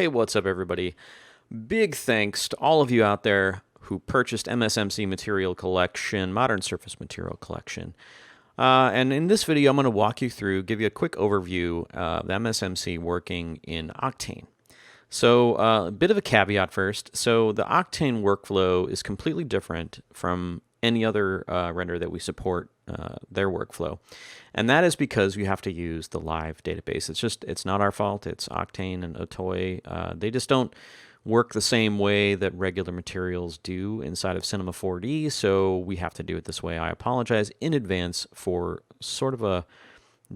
Hey, what's up, everybody? Big thanks to all of you out there who purchased MSMC Material Collection, Modern Surface Material Collection. And in this video, I'm going to walk you through, give you a quick overview of the MSMC working in Octane. So a bit of a caveat first. So the Octane workflow is completely different from any other render that we support their workflow. And that is because you have to use the live database. It's not our fault. It's Octane and Otoy. They just don't work the same way that regular materials do inside of Cinema 4D, so we have to do it this way. I apologize in advance for sort of a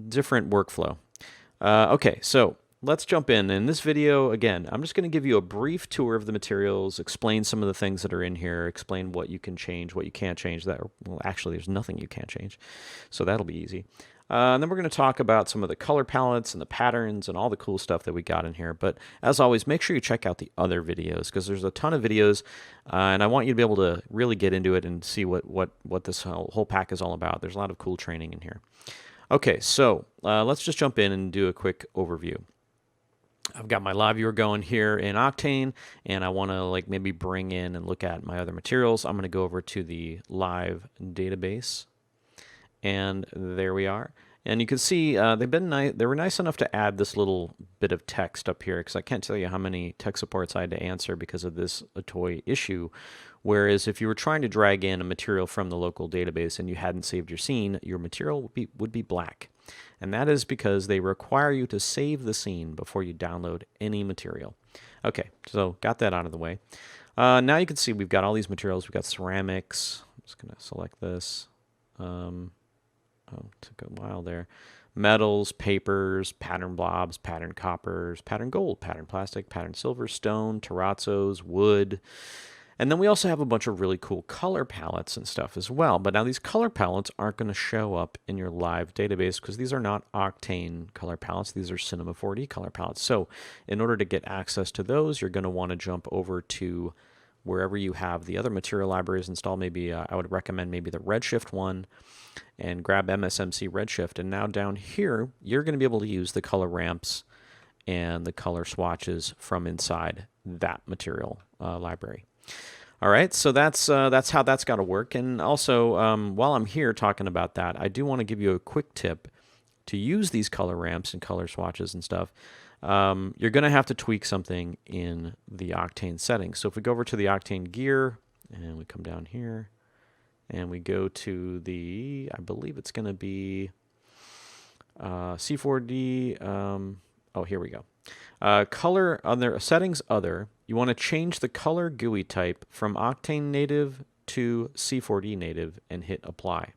different workflow. Okay, so let's jump in. In this video, again, I'm just going to give you a brief tour of the materials, explain some of the things that are in here, explain what you can change, what you can't change. Well, actually, there's nothing you can't change, so that'll be easy. And then we're going to talk about some of the color palettes and the patterns and all the cool stuff that we got in here. But as always, make sure you check out the other videos because there's a ton of videos, and I want you to be able to really get into it and see what this whole pack is all about. There's a lot of cool training in here. Okay, so let's just jump in and do a quick overview. I've got my live viewer going here in Octane, and I want to maybe bring in and look at my other materials. I'm going to go over to the live database. And there we are. And you can see they were nice enough to add this little bit of text up here because I can't tell you how many tech supports I had to answer because of this Otoy issue. Whereas if you were trying to drag in a material from the local database and you hadn't saved your scene, your material would be black. And that is because they require you to save the scene before you download any material. Okay, so got that out of the way. Now you can see we've got all these materials. We've got ceramics. I'm just going to select this. Oh, took a while there. Metals, papers, pattern blobs, pattern coppers, pattern gold, pattern plastic, pattern silver, stone, terrazzos, wood. And then we also have a bunch of really cool color palettes and stuff as well. But now these color palettes aren't going to show up in your live database because these are not Octane color palettes. These are Cinema 4D color palettes. So in order to get access to those, you're going to want to jump over to wherever you have the other material libraries installed. Maybe I would recommend maybe the Redshift one, and grab MSMC Redshift. And now down here, you're going to be able to use the color ramps and the color swatches from inside that material library. All right, so that's how that's got to work. And also, while I'm here talking about that, I do want to give you a quick tip to use these color ramps and color swatches and stuff. You're going to have to tweak something in the Octane settings. So if we go over to the Octane gear and we come down here and we go to the, I believe it's going to be C4D. Oh, here we go. Color other settings other. You want to change the color GUI type from Octane native to C4D native and hit apply.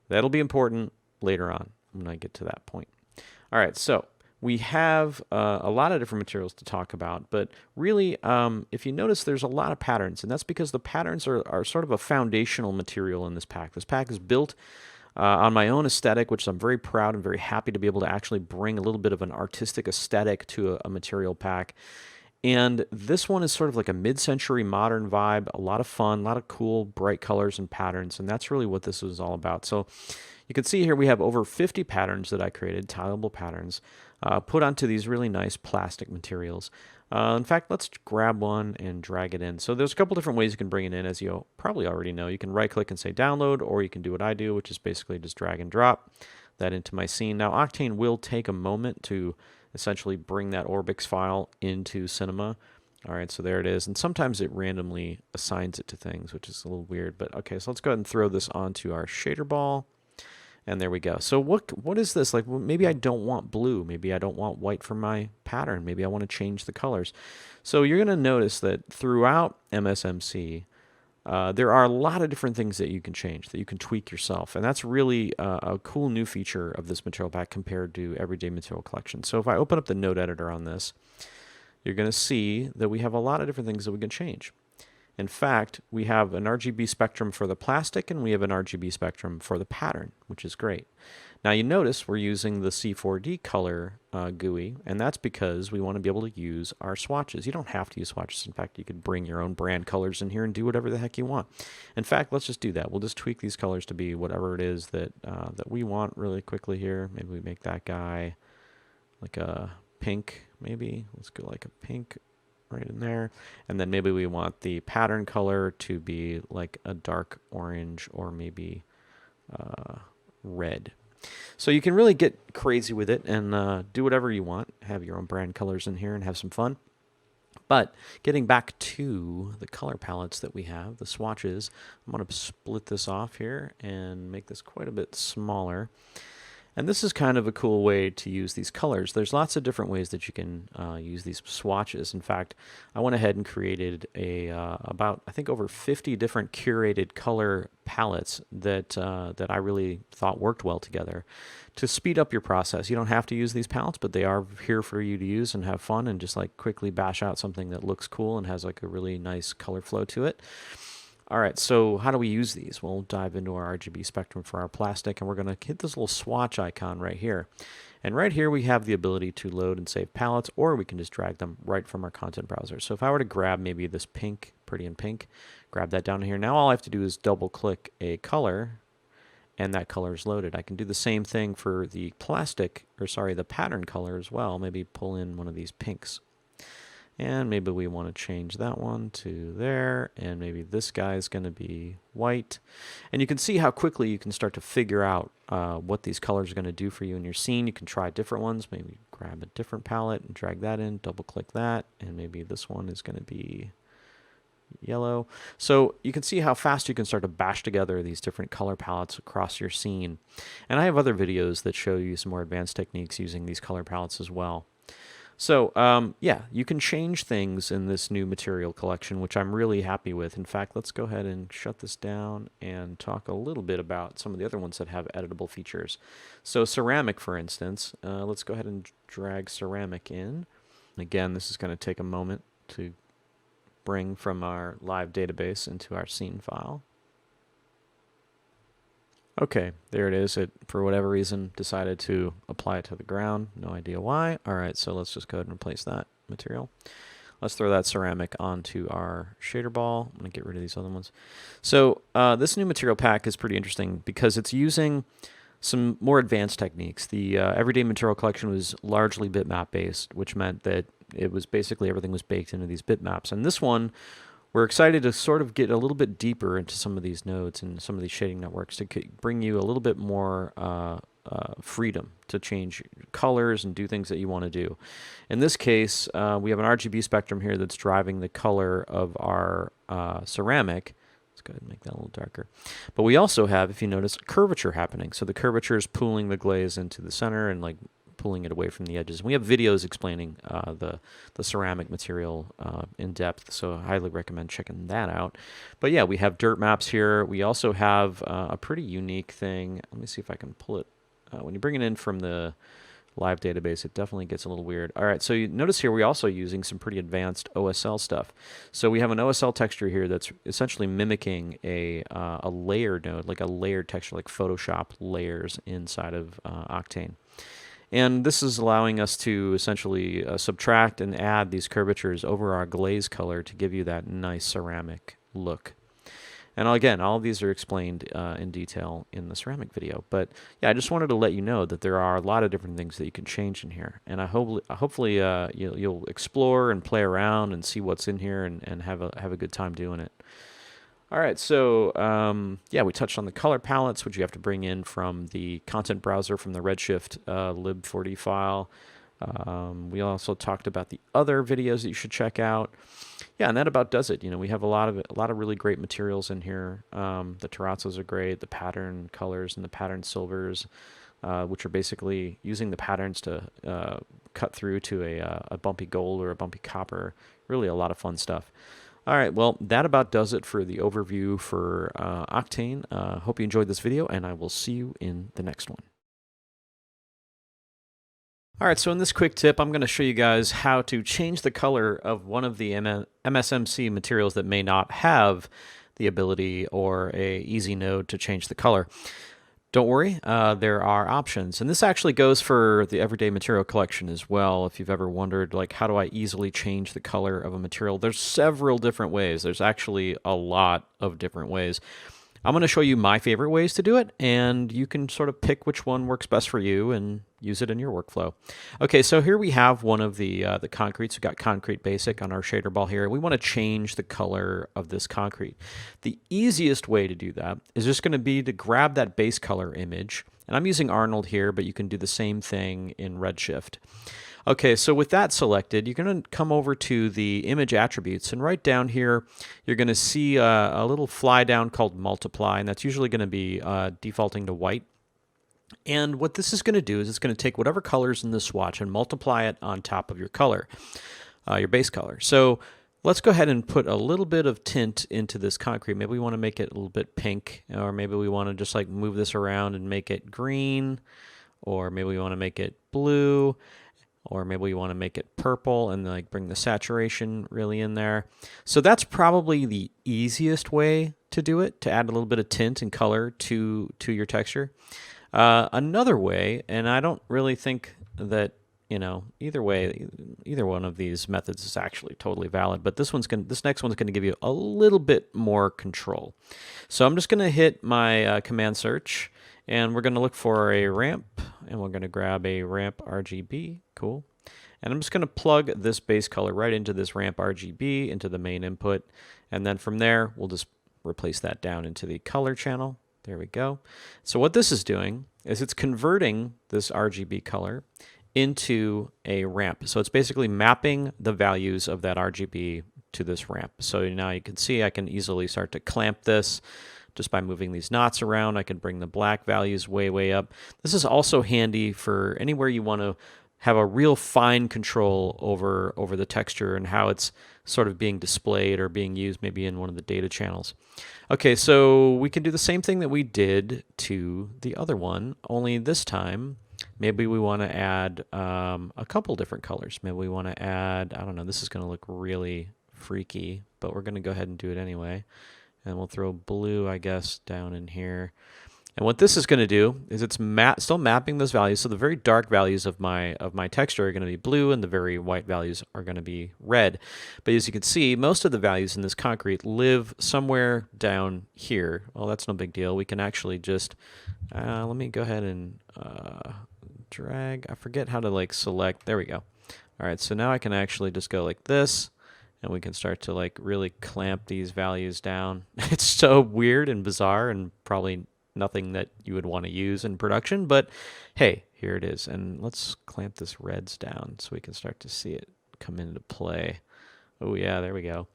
That'll be important later on when I get to that point. All right, so we have a lot of different materials to talk about, but really, if you notice, there's a lot of patterns, and that's because the patterns are sort of a foundational material in this pack. This pack is built on my own aesthetic, which I'm very proud and very happy to be able to actually bring a little bit of an artistic aesthetic to a material pack. And this one is sort of like a mid-century modern vibe, a lot of fun, a lot of cool, bright colors and patterns, and that's really what this is all about. So you can see here we have over 50 patterns that I created, tileable patterns, put onto these really nice plastic materials. In fact, let's grab one and drag it in. So there's a couple different ways you can bring it in, as you probably already know. You can right-click and say download, or you can do what I do, which is basically just drag and drop that into my scene. Now, Octane will take a moment to essentially bring that Orbix file into Cinema. All right, so there it is. And sometimes it randomly assigns it to things, which is a little weird. But okay, so let's go ahead and throw this onto our shader ball. And there we go. So what is this? Like, well, maybe I don't want blue. Maybe I don't want white for my pattern. Maybe I want to change the colors. So you're going to notice that throughout MSMC, there are a lot of different things that you can change, that you can tweak yourself. And that's really a cool new feature of this material pack compared to everyday material collection. So if I open up the node editor on this, you're going to see that we have a lot of different things that we can change. In fact, we have an RGB spectrum for the plastic and we have an RGB spectrum for the pattern, which is great. Now you notice we're using the C4D color GUI, and that's because we want to be able to use our swatches. You don't have to use swatches. In fact, you could bring your own brand colors in here and do whatever the heck you want. In fact, let's just do that. We'll just tweak these colors to be whatever it is that, that we want really quickly here. Maybe we make that guy like a pink maybe. Let's go like a pink right in there. And then maybe we want the pattern color to be like a dark orange or maybe red. So you can really get crazy with it and do whatever you want. Have your own brand colors in here and have some fun. But getting back to the color palettes that we have, the swatches, I'm going to split this off here and make this quite a bit smaller. And this is kind of a cool way to use these colors. There's lots of different ways that you can use these swatches. In fact, I went ahead and created about, I think, over 50 different curated color palettes that I really thought worked well together to speed up your process. You don't have to use these palettes, but they are here for you to use and have fun and just like quickly bash out something that looks cool and has like a really nice color flow to it. All right, so how do we use these? We'll dive into our RGB spectrum for our plastic, and we're going to hit this little swatch icon right here. And right here we have the ability to load and save palettes, or we can just drag them right from our content browser. So if I were to grab maybe this pink, pretty in pink, grab that down here. Now all I have to do is double click a color, and that color is loaded. I can do the same thing for the plastic, or sorry, the pattern color as well. Maybe pull in one of these pinks. And maybe we want to change that one to there, and maybe this guy is going to be white. And you can see how quickly you can start to figure out what these colors are going to do for you in your scene. You can try different ones. Maybe grab a different palette and drag that in, double click that, and maybe this one is going to be yellow. So you can see how fast you can start to bash together these different color palettes across your scene. And I have other videos that show you some more advanced techniques using these color palettes as well. So, yeah, you can change things in this new material collection, which I'm really happy with. In fact, let's go ahead and shut this down and talk a little bit about some of the other ones that have editable features. So ceramic, for instance, let's go ahead and drag ceramic in. Again, this is going to take a moment to bring from our live database into our scene file. Okay, there it is. It, for whatever reason, decided to apply it to the ground. No idea why. All right, so let's just go ahead and replace that material. Let's throw that ceramic onto our shader ball. I'm going to get rid of these other ones. So this new material pack is pretty interesting because it's using some more advanced techniques. The everyday material collection was largely bitmap based, which meant that it was basically everything was baked into these bitmaps. And this one, we're excited to sort of get a little bit deeper into some of these nodes and some of these shading networks to bring you a little bit more freedom to change colors and do things that you want to do. In this case, we have an RGB spectrum here that's driving the color of our ceramic. Let's go ahead and make that a little darker. But we also have, if you notice, curvature happening. So the curvature is pulling the glaze into the center and like pulling it away from the edges. And we have videos explaining the ceramic material in depth, so I highly recommend checking that out. But yeah, we have dirt maps here. We also have a pretty unique thing. Let me see if I can pull it. When you bring it in from the live database, it definitely gets a little weird. All right, so you notice here we're also using some pretty advanced OSL stuff. So we have an OSL texture here that's essentially mimicking a layer node, like a layered texture, like Photoshop layers inside of Octane. And this is allowing us to essentially subtract and add these curvatures over our glaze color to give you that nice ceramic look. And again, all of these are explained in detail in the ceramic video. But yeah, I just wanted to let you know that there are a lot of different things that you can change in here. And hopefully you'll explore and play around and see what's in here and have a good time doing it. All right, so yeah, we touched on the color palettes, which you have to bring in from the content browser from the Redshift lib40 file. We also talked about the other videos that you should check out. Yeah, and that about does it. You know, we have a lot of really great materials in here. The terrazzos are great, the pattern colors and the pattern silvers, which are basically using the patterns to cut through to a bumpy gold or a bumpy copper. Really a lot of fun stuff. All right, well, that about does it for the overview for Octane. Hope you enjoyed this video, and I will see you in the next one. All right, so in this quick tip, I'm going to show you guys how to change the color of one of the MSMC materials that may not have the ability or a easy node to change the color. Don't worry, there are options. And this actually goes for the everyday material collection as well. If you've ever wondered, like, how do I easily change the color of a material? There's several different ways. There's actually a lot of different ways. I'm going to show you my favorite ways to do it, and you can sort of pick which one works best for you and use it in your workflow. Okay, so here we have one of the concretes. We've got concrete basic on our shader ball here. We want to change the color of this concrete. The easiest way to do that is just going to be to grab that base color image, and I'm using Arnold here, but you can do the same thing in Redshift. Okay, so with that selected, you're going to come over to the image attributes, and right down here, you're going to see a little fly down called multiply, and that's usually going to be defaulting to white. And what this is going to do is it's going to take whatever colors in the swatch and multiply it on top of your color, your base color. So let's go ahead and put a little bit of tint into this concrete. Maybe we want to make it a little bit pink, or maybe we want to just like move this around and make it green, or maybe we want to make it blue. Or maybe we want to make it purple and like bring the saturation really in there. So that's probably the easiest way to do it, to add a little bit of tint and color to your texture. Another way, and I don't really think that, you know, either way, either one of these methods is actually totally valid, but this next one's gonna give you a little bit more control. So I'm just gonna hit my command search, and we're going to look for a ramp, and we're going to grab a ramp RGB. Cool. And I'm just going to plug this base color right into this ramp RGB, into the main input. And then from there, we'll just replace that down into the color channel. There we go. So what this is doing is it's converting this RGB color into a ramp. So it's basically mapping the values of that RGB to this ramp. So now you can see I can easily start to clamp this. Just by moving these knots around, I can bring the black values way up. This is also handy for anywhere you want to have a real fine control over the texture and how it's sort of being displayed or being used maybe in one of the data channels. Okay, so we can do the same thing that we did to the other one, only this time maybe we want to add a couple different colors. Maybe we want to add, I don't know, this is going to look really freaky, but we're going to go ahead and do it anyway. And we'll throw blue, I guess, down in here. And what this is going to do is it's still mapping those values. So the very dark values of my texture are going to be blue, and the very white values are going to be red. But as you can see, most of the values in this concrete live somewhere down here. Well, that's no big deal. We can actually just, let me go ahead and drag. I forget how to like select. There we go. All right, so now I can actually just go like this. And we can start to like really clamp these values down. It's so weird and bizarre and probably nothing that you would want to use in production, but hey, here it is. And let's clamp this reds down so we can start to see it come into play. Oh yeah, there we go.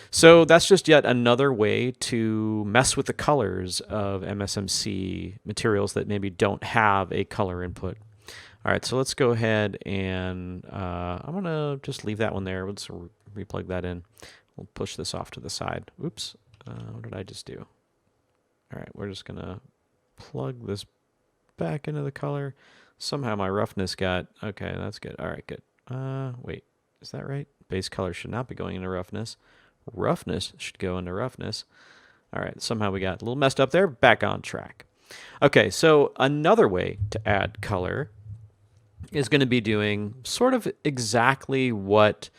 So that's just yet another way to mess with the colors of MSMC materials that maybe don't have a color input. All right, so let's go ahead and I'm going to just leave that one there. Let's replug that in. We'll push this off to the side. Oops, what did I just do? All right, we're just going to plug this back into the color. Somehow my roughness got, okay, that's good. All right, good. Wait, is that right? Base color should not be going into roughness. Roughness should go into roughness. All right, somehow we got a little messed up there. Back on track. Okay, so another way to add color is going to be doing sort of exactly what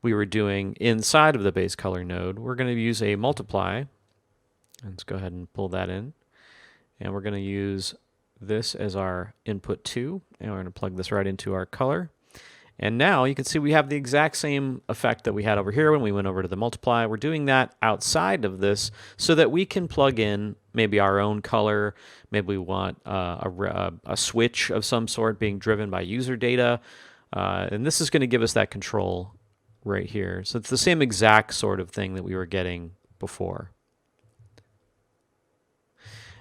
we were doing inside of the base color node. We're going to use a multiply. Let's go ahead and pull that in. And we're going to use this as our input 2. And we're going to plug this right into our color. And now you can see we have the exact same effect that we had over here when we went over to the multiply. We're doing that outside of this so that we can plug in maybe our own color. Maybe we want a switch of some sort being driven by user data. And this is going to give us that control right here. So it's the same exact sort of thing that we were getting before.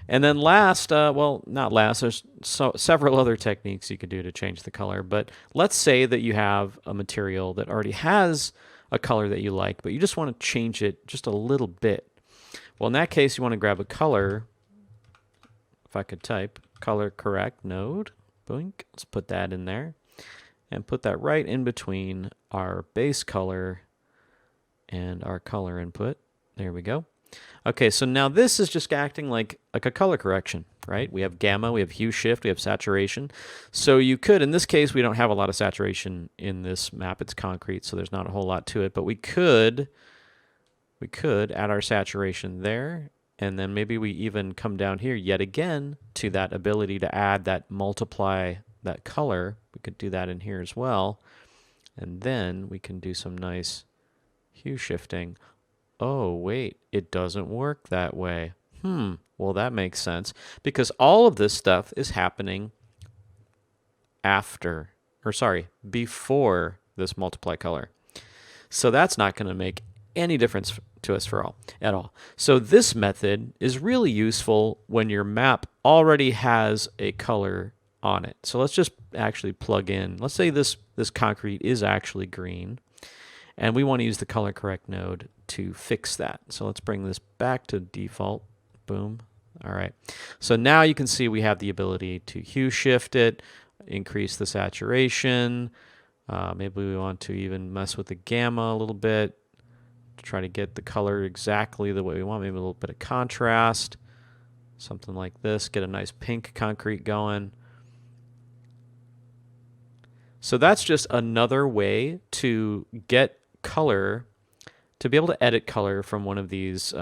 And then last, well, not last, there's several other techniques you could do to change the color. But let's say that you have a material that already has a color that you like, but you just want to change it just a little bit. Well, in that case, you want to grab a color. If I could type color correct node, boink, let's put that in there. And put that right in between our base color and our color input. There we go. Okay, so now this is just acting like a color correction, right? We have gamma, we have hue shift, we have saturation. So you could, in this case, we don't have a lot of saturation in this map. It's concrete, so there's not a whole lot to it. But we could add our saturation there And then maybe we even come down here yet again to that ability to add that multiply that color. We could do that in here as well. And then we can do some nice hue shifting. Oh, wait, it doesn't work that way. Well, that makes sense because all of this stuff is happening before this multiply color. So that's not going to make any difference to us at all. So this method is really useful when your map already has a color on it. So let's just actually plug in. Let's say this concrete is actually green, and we want to use the color correct node to fix that. So let's bring this back to default. Boom. All right. So now you can see we have the ability to hue shift it, increase the saturation. Maybe we want to even mess with the gamma a little bit to try to get the color exactly the way we want. Maybe a little bit of contrast, something like this. Get a nice pink concrete going. So that's just another way to get color, to be able to edit color from one of these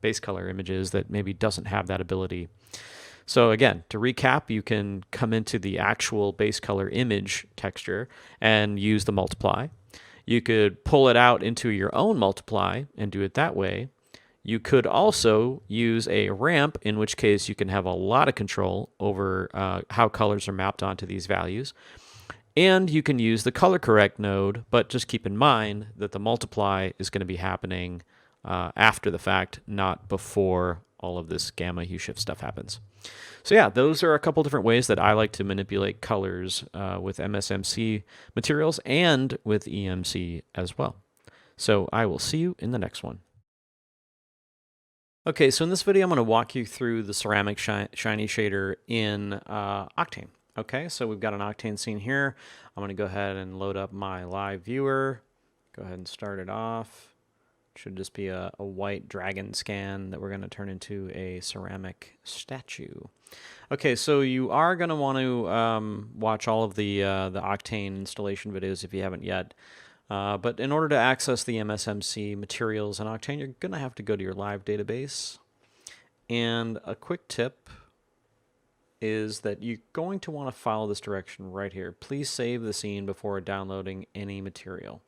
base color images that maybe doesn't have that ability. So again, to recap, you can come into the actual base color image texture and use the multiply. You could pull it out into your own multiply and do it that way. You could also use a ramp, in which case you can have a lot of control over how colors are mapped onto these values. And you can use the color correct node, but just keep in mind that the multiply is going to be happening after the fact, not before all of this gamma hue shift stuff happens. So yeah, those are a couple different ways that I like to manipulate colors with MSMC materials and with EMC as well. So I will see you in the next one. Okay, so in this video, I'm going to walk you through the ceramic shiny shader in Octane. Okay, so we've got an Octane scene here. I'm going to go ahead and load up my live viewer. Go ahead and start it off. Should just be a white dragon scan that we're going to turn into a ceramic statue. Okay, so you are going to want to watch all of the Octane installation videos if you haven't yet. But in order to access the MSMC materials in Octane, you're going to have to go to your live database. And a quick tip is that you're going to want to follow this direction right here. Please save the scene before downloading any material.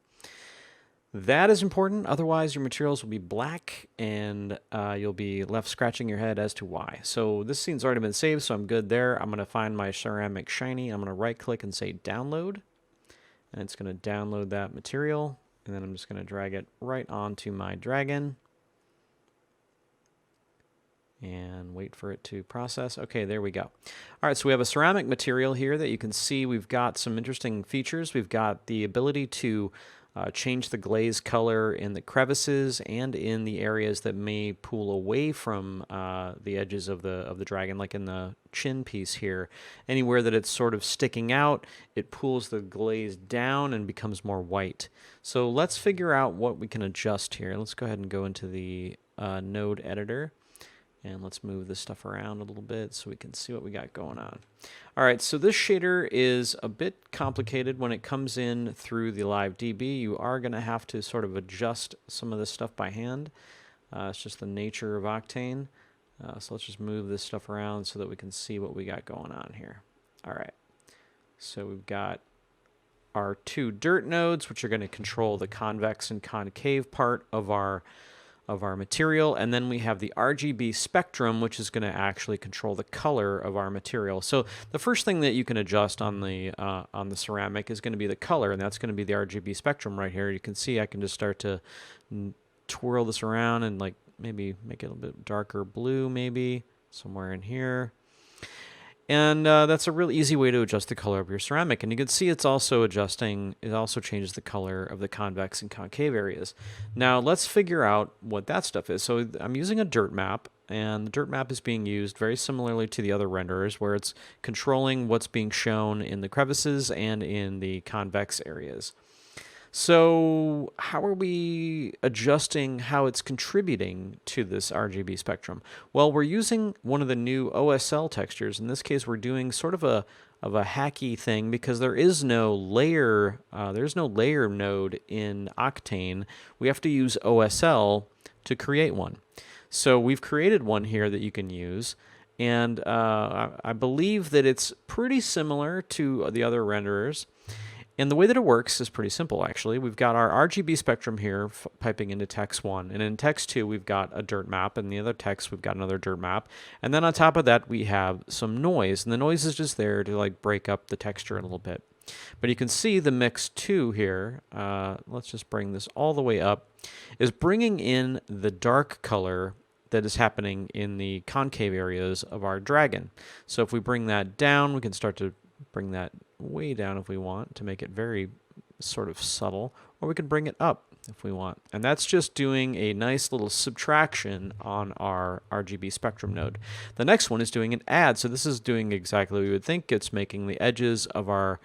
That is important, otherwise your materials will be black and you'll be left scratching your head as to why. So this scene's already been saved, so I'm good there. I'm going to find my ceramic shiny. I'm going to right click and say download, and it's going to download that material, and then I'm just going to drag it right onto my dragon and wait for it to process. Okay, there we go. All right, so we have a ceramic material here that you can see. We've got some interesting features. We've got the ability to change the glaze color in the crevices and in the areas that may pull away from the edges of the dragon, like in the chin piece here. Anywhere that it's sort of sticking out, it pulls the glaze down and becomes more white. So let's figure out what we can adjust here. Let's go ahead and go into the node editor. And let's move this stuff around a little bit so we can see what we got going on. All right, so this shader is a bit complicated when it comes in through the live DB. You are going to have to sort of adjust some of this stuff by hand. It's just the nature of Octane. So let's just move this stuff around so that we can see what we got going on here. All right, so we've got our two dirt nodes, which are going to control the convex and concave part of our material, and then we have the RGB spectrum, which is going to actually control the color of our material. So the first thing that you can adjust on the ceramic is going to be the color, and that's going to be the RGB spectrum right here. You can see I can just start to twirl this around and like maybe make it a bit darker blue, maybe somewhere in here. And that's a real easy way to adjust the color of your ceramic. And you can see it's also adjusting, it also changes the color of the convex and concave areas. Now let's figure out what that stuff is. So I'm using a dirt map, and the dirt map is being used very similarly to the other renderers, where it's controlling what's being shown in the crevices and in the convex areas. So how are we adjusting how it's contributing to this RGB spectrum? Well, we're using one of the new OSL textures. In this case, we're doing sort of a hacky thing because there is no layer, node in Octane. We have to use OSL to create one. So we've created one here that you can use, and I believe that it's pretty similar to the other renderers. And the way that it works is pretty simple, actually. We've got our RGB spectrum here piping into text 1. And in text 2, we've got a dirt map. And the other text, we've got another dirt map. And then on top of that, we have some noise. And the noise is just there to like break up the texture a little bit. But you can see the mix 2 here. Let's just bring this all the way up. Is bringing in the dark color that is happening in the concave areas of our dragon. So if we bring that down, we can start to bring that way down if we want to make it very sort of subtle, or we can bring it up if we want. And that's just doing a nice little subtraction on our RGB spectrum node. The next one is doing an add. So this is doing exactly what we would think. It's making the edges of our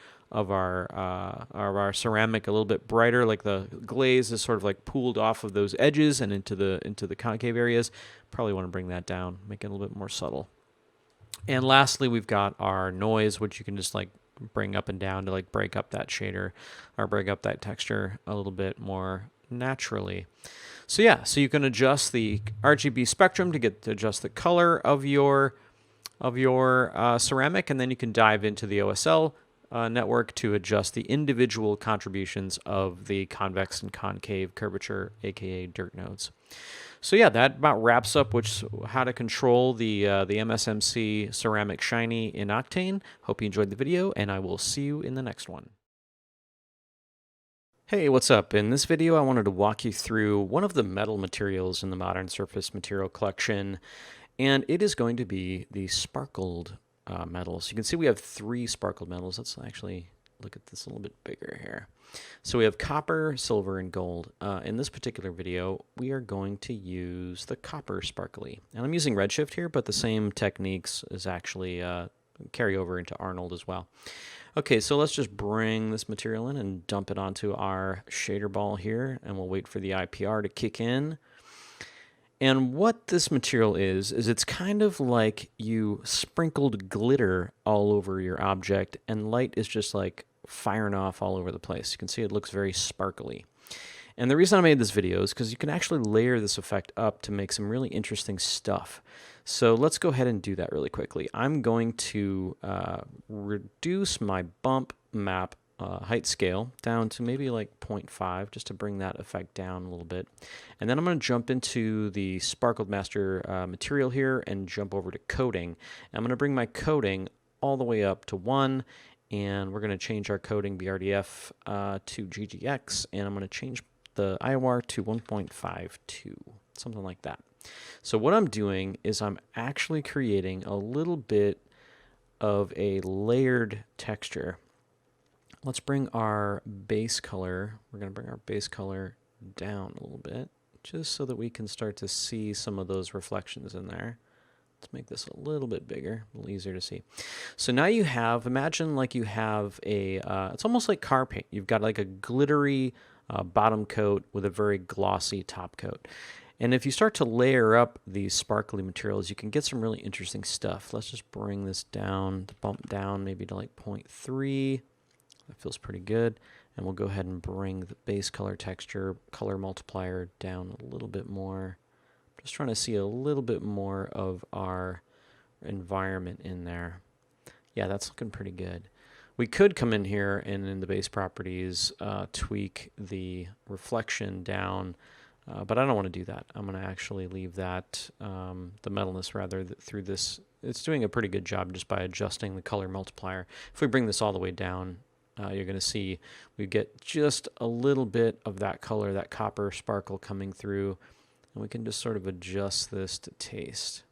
ceramic a little bit brighter, like the glaze is sort of like pooled off of those edges and into the concave areas. Probably want to bring that down, make it a little bit more subtle. And lastly, we've got our noise, which you can just like bring up and down to like break up that shader or break up that texture a little bit more naturally. So yeah, so you can adjust the RGB spectrum to adjust the color of your ceramic, and then you can dive into the OSL network to adjust the individual contributions of the convex and concave curvature, aka dirt nodes. So yeah, that about wraps up how to control the MSMC ceramic shiny in Octane. Hope you enjoyed the video, and I will see you in the next one. Hey, what's up? In this video, I wanted to walk you through one of the metal materials in the Modern Surface Material Collection, and it is going to be the sparkled metals. You can see we have 3 sparkled metals. Let's actually look at this a little bit bigger here. So we have copper, silver, and gold. In this particular video, we are going to use the copper sparkly. And I'm using redshift here, but the same techniques is actually carry over into Arnold as well. Okay, so let's just bring this material in and dump it onto our shader ball here, and we'll wait for the IPR to kick in. And what this material is it's kind of like you sprinkled glitter all over your object, and light is just like firing off all over the place. You can see it looks very sparkly. And the reason I made this video is because you can actually layer this effect up to make some really interesting stuff. So let's go ahead and do that really quickly. I'm going to reduce my bump map height scale down to maybe like 0.5 just to bring that effect down a little bit. And then I'm going to jump into the Sparkled Master material here and jump over to coding. I'm going to bring my coding all the way up to 1, and we're going to change our coding BRDF to GGX, and I'm going to change the IOR to 1.52, something like that. So what I'm doing is I'm actually creating a little bit of a layered texture. Let's bring our base color, we're going to bring our base color down a little bit, just so that we can start to see some of those reflections in there. Let's make this a little bit bigger, a little easier to see. So now you have, imagine like you have a, it's almost like car paint. You've got like a glittery bottom coat with a very glossy top coat. And if you start to layer up these sparkly materials, you can get some really interesting stuff. Let's just bring this down, bump down maybe to like 0.3. That feels pretty good. And we'll go ahead and bring the base color texture, color multiplier down a little bit more. Just trying to see a little bit more of our environment in there. Yeah, that's looking pretty good. We could come in here and in the base properties tweak the reflection down, but I don't want to do that. I'm going to actually leave that, the metalness rather, through this. It's doing a pretty good job just by adjusting the color multiplier. If we bring this all the way down, you're going to see we get just a little bit of that color, that copper sparkle coming through. And we can just sort of adjust this to taste.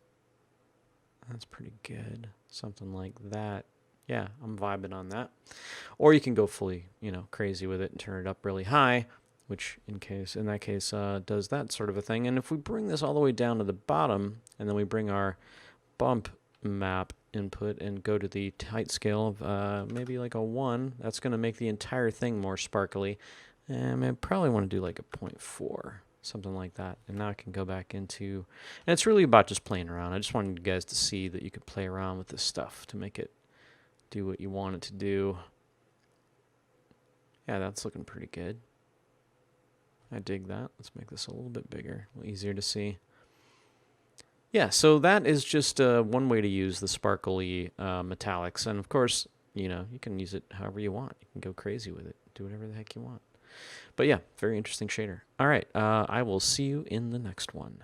That's pretty good. Something like that. Yeah, I'm vibing on that. Or you can go fully, crazy with it and turn it up really high, which in that case does that sort of a thing. And if we bring this all the way down to the bottom, and then we bring our bump map input and go to the height scale of maybe like a 1, that's going to make the entire thing more sparkly. And I probably want to do like a 0.4. Something like that. And now I can go back into, and it's really about just playing around. I just wanted you guys to see that you could play around with this stuff to make it do what you want it to do. Yeah, that's looking pretty good. I dig that. Let's make this a little bit bigger, a little easier to see. Yeah, so that is just one way to use the sparkly metallics. And of course, you can use it however you want. You can go crazy with it, do whatever the heck you want. But yeah, very interesting shader. All right, I will see you in the next one.